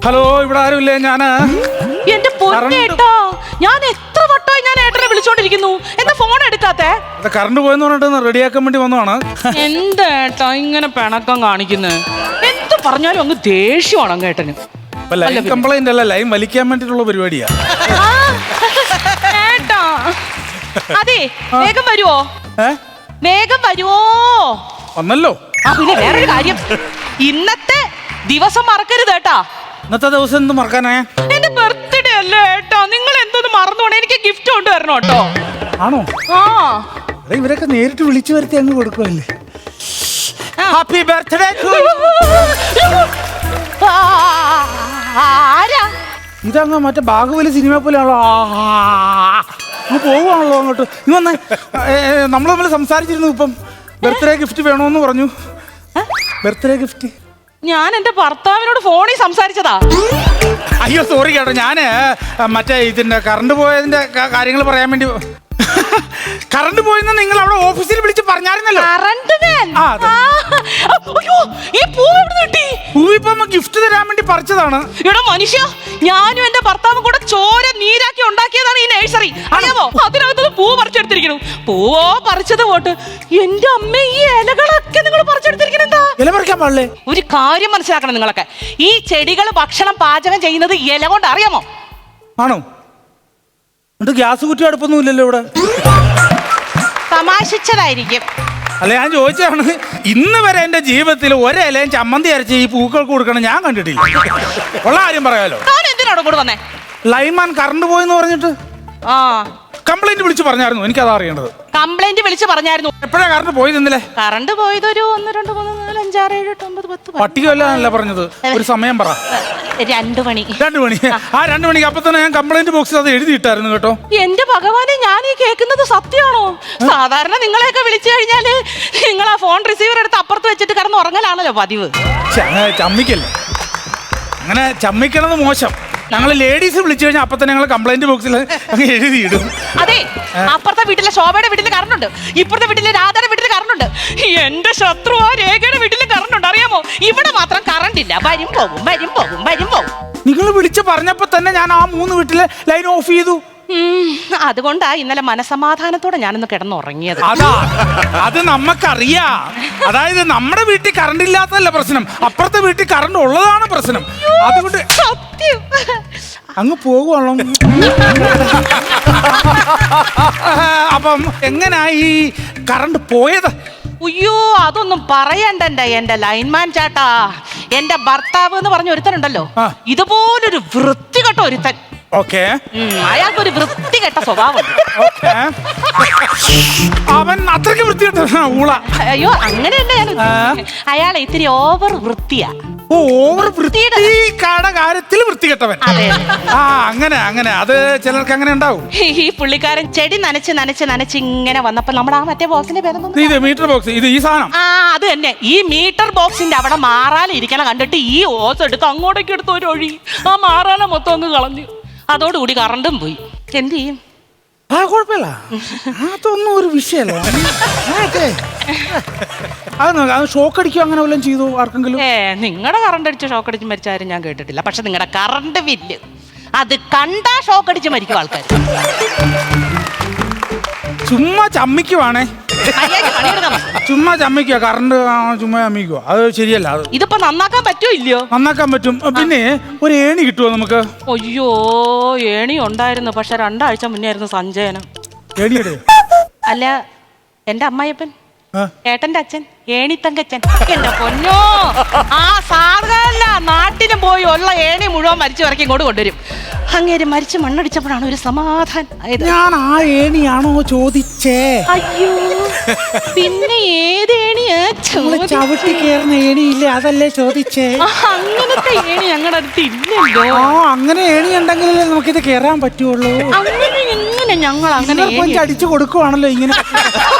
Hello, ഇവിടെ ആരുമില്ലേ? ഞാന് എന്റെ പൊന്നേട്ടോ, ഞാൻ എത്ര വട്ടമായി ഞാൻ ഏട്ടനെ വിളിച്ചോണ്ടിരിക്കുന്നു. എന്താ ഫോൺ എടുക്കാത്തെ? കറണ്ട് പോയെന്ന് പറഞ്ഞിട്ട് റെഡിയാക്കാൻ വേണ്ടി വന്നതാണ്. എന്തേട്ടാ ഇങ്ങനെ പിണക്കം കാണിക്കുന്നത്? എന്ത് പറഞ്ഞാലും അങ്ങ് ദേഷ്യമാണ് അങ്ങേട്ടന്. ലൈൻ കംപ്ലൈന്റ് അല്ല, ലൈൻ വലിക്കാൻ വേണ്ടിട്ടുള്ള പരിപാടിയാ. ഏട്ടാ അതെ, വേഗം വരുവോ? വേഗം വരുവോ? വന്നല്ലോ. പിന്നെ വേറൊരു കാര്യം, ഇന്നത്തെ ദിവസം മറക്കരുത് കേട്ടാ. ഇന്നത്തെ ദിവസം എന്ത് മറക്കാനാ? എന്റെ ബർത്ത്ഡേ അല്ലേ ഏട്ടാ, നിങ്ങൾ എന്തോന്ന് മറന്നുകൊണ്ട് എനിക്ക് ഗിഫ്റ്റ് കൊണ്ടുവരണം കേട്ടോ. ആണോ? ആ, ഇവരൊക്കെ നേരിട്ട് വിളിച്ചു വരുത്തി അങ്ങ് കൊടുക്കുമല്ലേ. Happy birthday. ആരാ ഇതങ്ങ് മറ്റേ ബാഹുബലി സിനിമ പോലെയാണല്ലോ. പോവുകയാണല്ലോ അങ്ങോട്ട്. ഇനി വന്നേ, നമ്മൾ തമ്മിൽ സംസാരിച്ചിരുന്നു. ഇപ്പം ബർത്ത്ഡേ ഗിഫ്റ്റ് വേണോന്ന് പറഞ്ഞു. ബർത്ത്ഡേ ഗിഫ്റ്റ് ഞാൻ എന്റെ ഭർത്താവിനോട് ഫോണിൽ സംസാരിച്ചതാ. അയ്യോ സോറി കേട്ടോ, ഞാന് മറ്റേ ഇതിന്റെ കറണ്ട് പോയതിന്റെ കാര്യങ്ങൾ പറയാൻ വേണ്ടി. കറണ്ട് പോയെന്ന് നിങ്ങൾ അവിടെ ഓഫീസിൽ വിളിച്ച് പറഞ്ഞായിരുന്നല്ലോ. പൂവിപ്പം ഗിഫ്റ്റ് തരാൻ വേണ്ടി പറിച്ചതാണ്. ഇവിടെ മനുഷ്യ, ഞാനും എന്റെ ഭർത്താവും കൂടെ ചോര നീരാക്കി ഉണ്ടാക്കിയതാണ് ഈ നഴ്സറി, അറിയാമോ? അതിനകത്ത് പൂ പറിച്ചെടുത്തിരിക്കുന്നു. പൂവോ പറിച്ചത് പോട്ട്, എന്റെ അമ്മ ഈ ഇലകളൊക്കെ നിങ്ങൾ പറിച്ചെടുത്തിരിക്കണം. എന്താ ഇല പറിക്കാൻ പാടില്ലേ? ഒരു കാര്യം മനസ്സിലാക്കണം നിങ്ങളൊക്കെ, ഈ ചെടികൾ ഭക്ഷണം പാചകം ചെയ്യുന്നത് ഇല കൊണ്ട്, അറിയാമോ? ആണോ? എന്നിട്ട് ഗ്യാസ് കുറ്റി അടുപ്പൊന്നും ഇല്ലല്ലോ ഇവിടെ. തമാശിച്ചതായിരിക്കും. അല്ല, ഞാൻ ചോദിച്ചതാണ്. ഇന്ന് വരെ എന്റെ ജീവിതത്തിൽ ഒരിലയും ചമ്മന്തി അരച്ച് ഈ പൂക്കൾക്ക് കൊടുക്കണം ഞാൻ കണ്ടിട്ടില്ല. ഉള്ള കാര്യം പറയാലോ. ഞാൻ എന്തിനാണ് കൂടെ വന്നേ? ലൈൻമാൻ കറണ്ട് പോയെന്ന് പറഞ്ഞിട്ട് കംപ്ലൈന്റ് വിളിച്ച് പറഞ്ഞായിരുന്നു. എനിക്കതാ അറിയേണ്ടത്. കംപ്ലൈന്റ് വിളിച്ച് പറഞ്ഞായിരുന്നു. എപ്പോഴാ കറണ്ട് പോയത്? ഇന്നലെ കറണ്ട് പോയത് ഒരു 1 2 3 4 5 6 7 8 9 10. പട്ടികല്ല പറഞ്ഞത്, ഒരു സമയം പറ. 2 മണി. 2 മണി. ആ 2 മണിക്ക് അപ്പൊ തന്നെ ഞാൻ കംപ്ലൈന്റ് ബോക്സിൽ അത് എഴുതിയിട്ടായിരുന്നു കേട്ടോ. എന്റെ ഭഗവാനെ, ഞാൻ ഈ കേൾക്കുന്നത് സത്യമാണോ? സാധാരണ നിങ്ങളെയൊക്കെ വിളിച്ചു കഴിഞ്ഞാല് നിങ്ങൾ ആ ഫോൺ റിസീവർ എടുത്ത് അപ്പുറത്ത് വെച്ചിട്ട് കിടന്ന് ഉറങ്ങലാണല്ലോ പതിവ്. ചമ്മിക്കല്ലേ, അങ്ങനെ ചമ്മിക്കണത് മോശം. ഞങ്ങൾ ലേഡീസ് വിളിച്ചു കഴിഞ്ഞാൽ അപ്പൊ തന്നെ ഞങ്ങൾ കംപ്ലൈന്റ് ബോക്സിൽ അങ്ങ് എഴുതിയിടും. അതെ, അപ്പുറത്തെ വീട്ടിലെ ശോഭയുടെ വീട്ടിൽ കറണ്ട് ഉണ്ട്, ഇപ്പുറത്തെ വീട്ടിലെ രാധയുടെ വീട്ടിൽ കറണ്ട് ഉണ്ട്, എന്റെ ശത്രു ആ രേഖയുടെ വീട്ടിൽ കറണ്ട് ഉണ്ട്, അറിയാമോ? ഇവിടെ മാത്രം കറണ്ട് ഇല്ല. വരും പോകും, വരും പോകും, വരും പോകും. നിങ്ങൾ വിളിച്ച് പറഞ്ഞപ്പോ തന്നെ ഞാൻ ആ 3 വീട്ടിലെ ലൈൻ ഓഫ് ചെയ്തു. അതുകൊണ്ടാ ഇന്നലെ മനസമാധാനത്തോടെ ഞാനൊന്ന് കിടന്നുറങ്ങിയത്. അത് നമുക്കറിയാം. അതായത് നമ്മുടെ വീട്ടിൽ കറണ്ട് ഇല്ലാത്തതല്ല പ്രശ്നം, അപ്പുറത്തെ വീട്ടിൽ കറണ്ട് ഉള്ളതാണ് പ്രശ്നം. അതുകൊണ്ട് സത്യം അങ്ങ് പോകുവാണോ? അപ്പം എങ്ങനാ ഈ കറണ്ട് പോയത്? അയ്യോ, അതൊന്നും പറയണ്ട എന്റെ ലൈൻമാൻ ചേട്ടാ. എന്റെ ഭർത്താവ് എന്ന് പറഞ്ഞ ഒരുത്തനുണ്ടല്ലോ, ഇതുപോലൊരു വൃത്തികെട്ട ഒരുത്തൻ. അയാൾക്കൊരു വൃത്തികെട്ട സ്വഭാവം. അവൻ അത്രയ്ക്ക് വൃത്തികെട്ട ഊള. അയ്യോ, അങ്ങനെയല്ല. അയാളെ ഇത്തിരി ഓവർ വൃത്തിയാ. ഓവർ വൃത്തിയുടെ കാര്യത്തിൽ വൃത്തികെട്ടവൻ. അങ്ങനെ അങ്ങനെ അത് ചിലർക്ക് അങ്ങനെ ഉണ്ടാവും. ഈ പുള്ളിക്കാരൻ ചെടി നനച്ച് ഇങ്ങനെ വന്നപ്പോ നമ്മുടെ ആ മറ്റേ ബോക്സിന്റെ പേരൊന്നും, മീറ്റർ ബോക്സ്, ഇത് ഈ സാധനം. അത് തന്നെ. ഈ മീറ്റർ ബോക്സിന്റെ അവിടെ മാറാലിരിക്കണ കണ്ടിട്ട് ഈ ഓസ് എടുത്ത് അങ്ങോട്ടേക്ക് എടുത്ത് ഒരു ഒഴി ആ മാറാല മൊത്തം അങ്ങ് കളഞ്ഞു. അതോടുകൂടി കറണ്ടും പോയി. എന്ത് ചെയ്യും? കുഴപ്പമില്ല, അതൊന്നും ഒരു വിഷയമല്ല. അത് ഷോക്ക് അടിക്കുക അങ്ങനെ വല്ലതും ചെയ്തു ആർക്കെങ്കിലും? നിങ്ങളുടെ കറണ്ട് അടിച്ച് ഷോക്ക് അടിച്ച് മരിച്ചാരും ഞാൻ കേട്ടിട്ടില്ല. പക്ഷെ നിങ്ങളുടെ കറണ്ട് ബില്ല് അത് കണ്ടാ ഷോക്ക് അടിച്ച് മരിക്കും ആൾക്കാർ. ചുമ്മാ ചമ്മിക്കുവാണേ, ചുമ്മാ ചമ്മിക്കുക. കറണ്ട് ചുമ്മാ ചമ്മിക്കുക, അത് ശരിയല്ല. അത് ഇതിപ്പോ നന്നാക്കാൻ പറ്റുമോ ഇല്ലയോ? നന്നാക്കാൻ പറ്റും. പിന്നെ ഒരു ഏണി കിട്ടുമോ നമുക്ക്? അയ്യോ, ഏണി ഉണ്ടായിരുന്നു, പക്ഷെ 2 ആഴ്ച മുന്നേ ആയിരുന്നു സഞ്ചയനം. ഏണിയുടെ അല്ല, എന്റെ അമ്മായിയപ്പൻ, ഏട്ടന്റെ അച്ഛൻ, ഏണിത്തങ്കച്ചൻ. എന്റെ പൊന്നോ, ആ സാധകല്ല നാട്ടിലും പോയി ഉള്ള ഏണി മുഴുവൻ മരിച്ചു ഇറക്കി ഇങ്ങോട്ട് കൊണ്ടുവരും. അങ്ങേര് മരിച്ച് മണ്ണടിച്ചപ്പോഴാണ് ഒരു സമാധാനം. ഞാൻ ആ ഏണിയാണോ ചോദിച്ചേ? അയ്യോ, പിന്നെ ഏത് ഏണിയാ? ചവിട്ടി കയറുന്ന ഏണിയില്ലേ, അതല്ലേ ചോദിച്ചേ? അങ്ങനത്തെ ഏണി ഞങ്ങളുടെ അടുത്ത് ഇല്ലല്ലോ. അങ്ങനെ ഏണി ഉണ്ടെങ്കിലല്ലേ നമുക്കിത് കയറാൻ പറ്റുള്ളൂ. അങ്ങനെ ഞങ്ങൾ അങ്ങനെ അടിച്ചു കൊടുക്കുവാണല്ലോ ഇങ്ങനെ.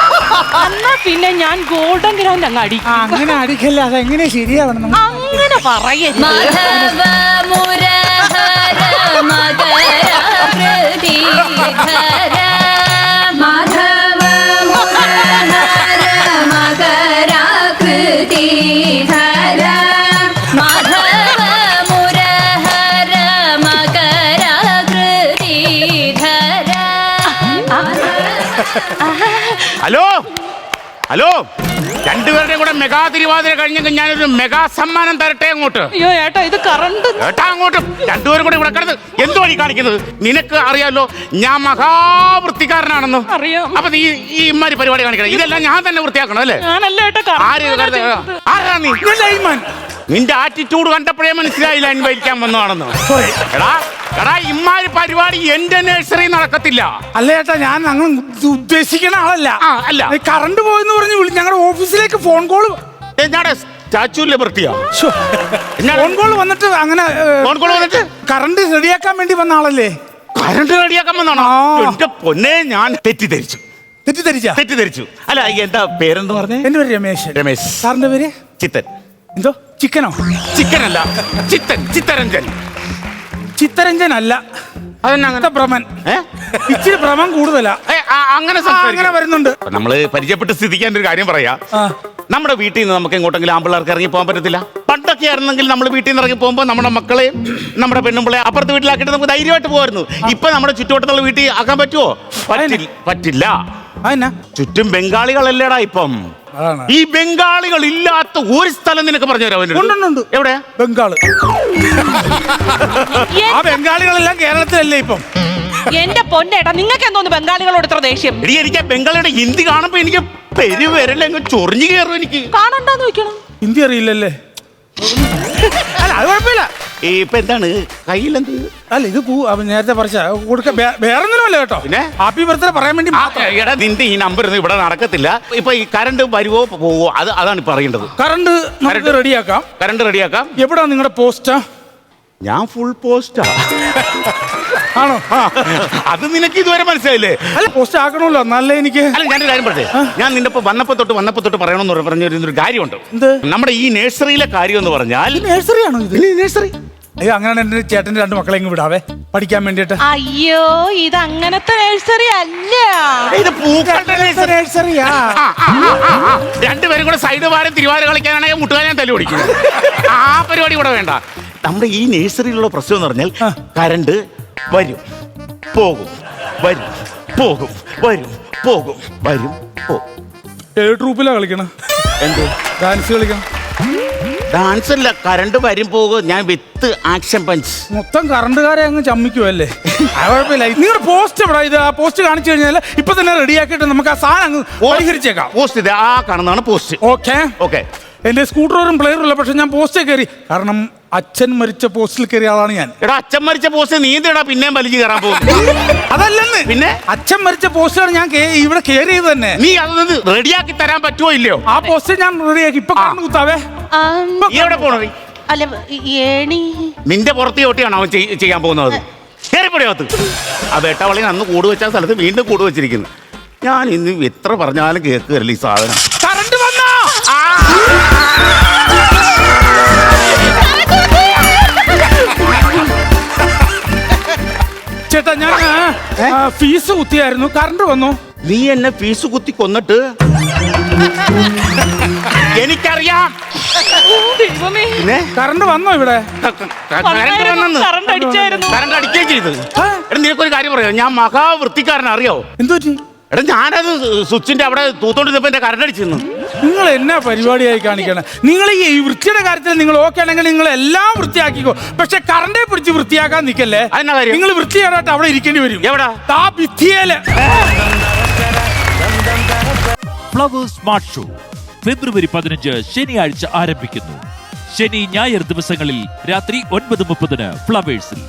എന്നാ പിന്നെ ഞാൻ ഗോൾഡൻ ഗ്രൗണ്ട് അങ്ങ് അടിക്കും. അങ്ങനെ അടിക്കല്ല, അതെങ്ങനെ ശരിയാവണം? അങ്ങനെ പറയരുത്. ഹലോ, രണ്ടുപേരുടെയും കൂടെ മെഗാ തിരുവാതിര കഴിഞ്ഞെങ്കിൽ ഞാനൊരു മെഗാ സമ്മാനം തരട്ടെ അങ്ങോട്ട്. അയ്യോ ഏട്ടാ, ഇത് കറണ്ട്. ഏട്ടാ അങ്ങോട്ട്, രണ്ടുപേരും കൂടെ ഇവിടെ കിടന്ന് എന്തോ ഈ കാണിക്കുന്നത്? നിനക്ക് അറിയാലോ ഞാൻ മഹാവൃത്തിക്കാരനാണെന്ന്. അറിയാം. അപ്പൊ നീ ഈ ഇമ്മാരി പരിപാടി കാണിക്കണം. ഇതെല്ലാം ഞാൻ തന്നെ വൃത്തിയാക്കണം അല്ലേ? ഞാനല്ല ഏട്ടാ, ആര് ആരാ നീ? നിന്റെ ആറ്റിറ്റ്യൂഡ് കണ്ടപ്പോഴേ മനസ്സിലായില്ല ഞാൻ വലിക്കാൻ വന്നതാണെന്ന്. എടാ എടാ, ഇമ്മാരി പരിപാടി എന്റെ നഴ്സറി നടക്കത്തില്ല. അല്ല ചേട്ടാ, ഞാൻ അങ്ങനെ ഉദ്ദേശിക്കുന്ന ആളല്ല. അല്ല, കറണ്ട് പോയെന്ന് പറഞ്ഞ് ഞങ്ങളുടെ ഓഫീസിലേക്ക് ഫോൺ കോൾ. സ്റ്റാച്യു ലിബർട്ടിയാ ഫോൺ കോൾ വന്നിട്ട് അങ്ങനെ ഫോൺ കോൾ വന്നിട്ട് കറണ്ട് റെഡിയാക്കാൻ വേണ്ടി വന്ന ആളല്ലേ? കറണ്ട് റെഡിയാക്കാൻ വന്നാണോ? എന്റെ പൊന്നെ, ഞാൻ തെറ്റിദ്ധരിച്ചു. അല്ല, എന്താ പേരെന്ന് പറഞ്ഞേ? എന്റെ പേര് രമേശ്. രമേശ്. സാറിന്റെ പേര്? ചിത്തൻ. എന്തോ? ചിക്കനോ? ചിക്കനല്ല, ചിത്തൻ. ചിത്തരഞ്ജൻ. ചിത്തരഞ്ജൻ അല്ല, അതെന്നാ ഭ്രമൻ. ഇച്ചിരി ഭ്രമം കൂടുതലാ. അങ്ങനെ വരുന്നുണ്ട്. നമ്മള് പരിചയപ്പെട്ട് സ്ഥിതിക്കാൻ ഒരു കാര്യം പറയാ. നമ്മുടെ വീട്ടിൽ നിന്ന് നമുക്ക് എങ്ങോട്ടെങ്കിലും ആമ്പിള്ളേർക്ക് ഇറങ്ങി പോകാൻ പറ്റത്തില്ല. പണ്ടൊക്കെ ആയിരുന്നെങ്കിൽ നമ്മൾ വീട്ടിൽ നിന്ന് ഇറങ്ങി പോകുമ്പോൾ നമ്മുടെ മക്കളെയും നമ്മുടെ പെണ്ണുമ്പിളെ അപ്പുറത്ത് വീട്ടിലാക്കിയിട്ട് നമുക്ക് ധൈര്യമായിട്ട് പോകുമായിരുന്നു. ഇപ്പൊ നമ്മുടെ ചുറ്റുവട്ടത്തുള്ള വീട്ടിൽ ആക്കാൻ പറ്റുമോ? പറ്റില്ല. ചുറ്റും ബംഗാളികളല്ലേടാ ഇപ്പം. ഈ ബംഗാളികൾ ഇല്ലാത്ത ഒരു സ്ഥലം നിനക്ക് പറഞ്ഞു തരാം. എവിടെയാ? ബംഗാള്. ആ ബംഗാളികളെല്ലാം കേരളത്തിലല്ലേ ഇപ്പം? എന്റെ പൊന്നേട്ടാ, നിങ്ങൾക്ക് എന്തോന്ന് ബംഗാളികളോട് ഇത്ര ദേഷ്യം? എനിക്ക് ബംഗാളിയുടെ ഹിന്ദി കാണുമ്പോ എനിക്ക് പെരുവരലെങ്ങ് ചൊറിഞ്ഞു കയറും. എനിക്ക് കാണണ്ടെന്ന് വെക്കണം. ഹിന്ദി അറിയില്ലല്ലേ? അല്ല, അത് കുഴപ്പമില്ല. ഇപ്പൊ എന്താണ് കയ്യിലെന്ത്? അല്ല, ഇത് നേരത്തെ പറിച്ച കൊടുക്ക, വേറൊന്നിനുമല്ല കേട്ടോ. പിന്നെ ഹാപ്പി ബർത്ത്ഡേ പറയാൻ വേണ്ടി. എടാ, നിന്റെ ഈ നമ്പർ ഒന്നും ഇവിടെ നടക്കത്തില്ല. ഇപ്പൊ ഈ കറണ്ട് വരുവോ പോവോ അതാണ് ഇപ്പൊ അറിയേണ്ടത്. കറണ്ട് റെഡിയാക്കാം. എവിടാ നിങ്ങളുടെ പോസ്റ്റാ? ഞാൻ ഫുൾ പോസ്റ്റാ. ആണോ? അത് നിനക്ക് ഇതുവരെ മനസ്സിലായില്ലേ? അല്ല, പോസ്റ്റ് ആക്കണമല്ലോ, എന്നാലേ എനിക്ക്. അല്ല, ഞാനൊരു കാര്യം പറയട്ടെ. ഞാൻ നിന്റെ വന്നപ്പോ തൊട്ട് പറയണമെന്ന് പറഞ്ഞൊരു കാര്യമുണ്ട്. നമ്മുടെ ഈ നഴ്സറിയിലെ കാര്യം എന്ന് പറഞ്ഞാൽ. നഴ്സറിയാണോ ഇത്? നഴ്സറി. അയ്യോ, അങ്ങനെയാണ് എന്റെ ചേട്ടന്റെ 2 മക്കളെ വിടാവേ പഠിക്കാൻ വേണ്ടിട്ട്. അയ്യോ, ഇത് അങ്ങനത്തെ നഴ്സറി അല്ല, ഇത് പൂക്കളുടെ നഴ്സറിയാ. രണ്ടുപേരും കൂടെ സൈഡ് വാരം തിരുവാര കളിക്കാനാണെങ്കിൽ മുട്ടുകാരൻ തല്ലി ഓടിക്കുന്നത്. ആ പരിപാടി കൂടെ വേണ്ട. നമ്മുടെ ഈ നഴ്സറിയിലുള്ള പ്രശ്നം എന്ന് പറഞ്ഞാൽ കറണ്ട് വരും പോകും, വരും പോകും, വരും പോകും, വരും പോകും. ഏത് ട്രൂപ്പിലാ കളിക്കണം? എന്ത് ഡാൻസ് കളിക്കണം? ഡാൻസ് അല്ല, കറണ്ട് വരും പോകും. ഞാൻ വിത്ത് ആക്ഷൻ പഞ്ച്. മൊത്തം കറണ്ടുകാരെ അങ്ങ് ചമ്മിക്കുമല്ലേ? കുഴപ്പമില്ല. നിങ്ങളുടെ പോസ്റ്റ് എവിടെ? ഇത് ആ പോസ്റ്റ് കാണിച്ചു കഴിഞ്ഞാൽ ഇപ്പൊ തന്നെ റെഡിയാക്കിയിട്ട് നമുക്ക് ആ സാധനം അങ്ങ് പരിഹരിച്ചേക്കാം. പോസ്റ്റ് ഇത് ആ കാണുന്നതാണ് പോസ്റ്റ്. ഓക്കെ. എന്റെ സ്കൂട്ടറും പ്ലെയറും ഉള്ള, പക്ഷെ ഞാൻ പോസ്റ്റേ കയറി. കാരണം അച്ഛൻ മരിച്ച പോസ്റ്റിൽ കയറിയ ആളാണ് ഞാൻ. എടാ, അച്ഛൻ മരിച്ച പോസ്റ്റ് നീന്തിടാ പിന്നെയും വലിച്ചു കയറാൻ പോകും. അതല്ലെന്ന്. പിന്നെ അച്ഛൻ മരിച്ച പോസ്റ്റാണ് ഞാൻ ഇവിടെ കയറിയത് തന്നെ. നീ അതൊന്ന് റെഡിയാക്കി തരാൻ പറ്റുമോ ഇല്ലയോ? ആ പോസ്റ്റ് ഞാൻ റെഡിയാക്കി. ഇപ്പൊ കറണ്ട് കുത്താവേ. എവിടെ പോണോ? അല്ല, ഏണി നിന്റെ പുറത്ത് ചോട്ടിയാണ് അവൻ ചെയ്യാൻ പോകുന്നത്. കയറിപ്പൊടിയകത്ത് ആ വേട്ടവളി അന്ന് കൂട് വെച്ച സ്ഥലത്ത് വീണ്ടും കൂട് വെച്ചിരിക്കുന്നു. ഞാൻ ഇന്ന് എത്ര പറഞ്ഞാലും കേൾക്കുകയല്ല ഈ സാധനം. കറണ്ട് വന്നോ? ചേട്ടാ, ഞാൻ ഫീസ് കുത്തിയായിരുന്നു. കറണ്ട് വന്നു. നീ എന്നെ ഫീസ് കുത്തി കൊന്നിട്ട്? എനിക്കറിയാം. പിന്നെ കറണ്ട് വന്നോ ഇവിടെ? കറണ്ട് അടിക്കുകയും ചെയ്ത്. എടാ, നിനക്കൊരു കാര്യം പറയാം, ഞാൻ മഹാവൃത്തിക്കാരൻ, അറിയോ? എന്തോ? എടാ, ഞാനത് സ്വിച്ചിന്റെ അവിടെ തൂത്തോണ്ടിരുന്നപ്പോ എന്റെ കറണ്ട് അടിച്ചിരുന്നു. നിങ്ങൾ എന്നാ പരിപാടിയായി കാണിക്കണം? നിങ്ങൾ ഈ വൃത്തിയുടെ കാര്യത്തിൽ നിങ്ങൾ ഓക്കെ ആണെങ്കിൽ നിങ്ങൾ എല്ലാം വൃത്തിയാക്കിക്കോ. പക്ഷെ കറണ്ടെ പിടിച്ച് വൃത്തിയാക്കാൻ നിൽക്കല്ലേ. നിങ്ങൾ വൃത്തിയായിട്ട് അവിടെ ഇരിക്കേണ്ടി വരും. എവിടാ? ഭിത്തിയേല്. ഫ്ലവേഴ്സ് സ്മാർട്ട് ഷോ ഫെബ്രുവരി 15 ശനിയാഴ്ച ആരംഭിക്കുന്നു. ശനി ഞായർ ദിവസങ്ങളിൽ രാത്രി 9:30 ഫ്ലവേഴ്സിൽ.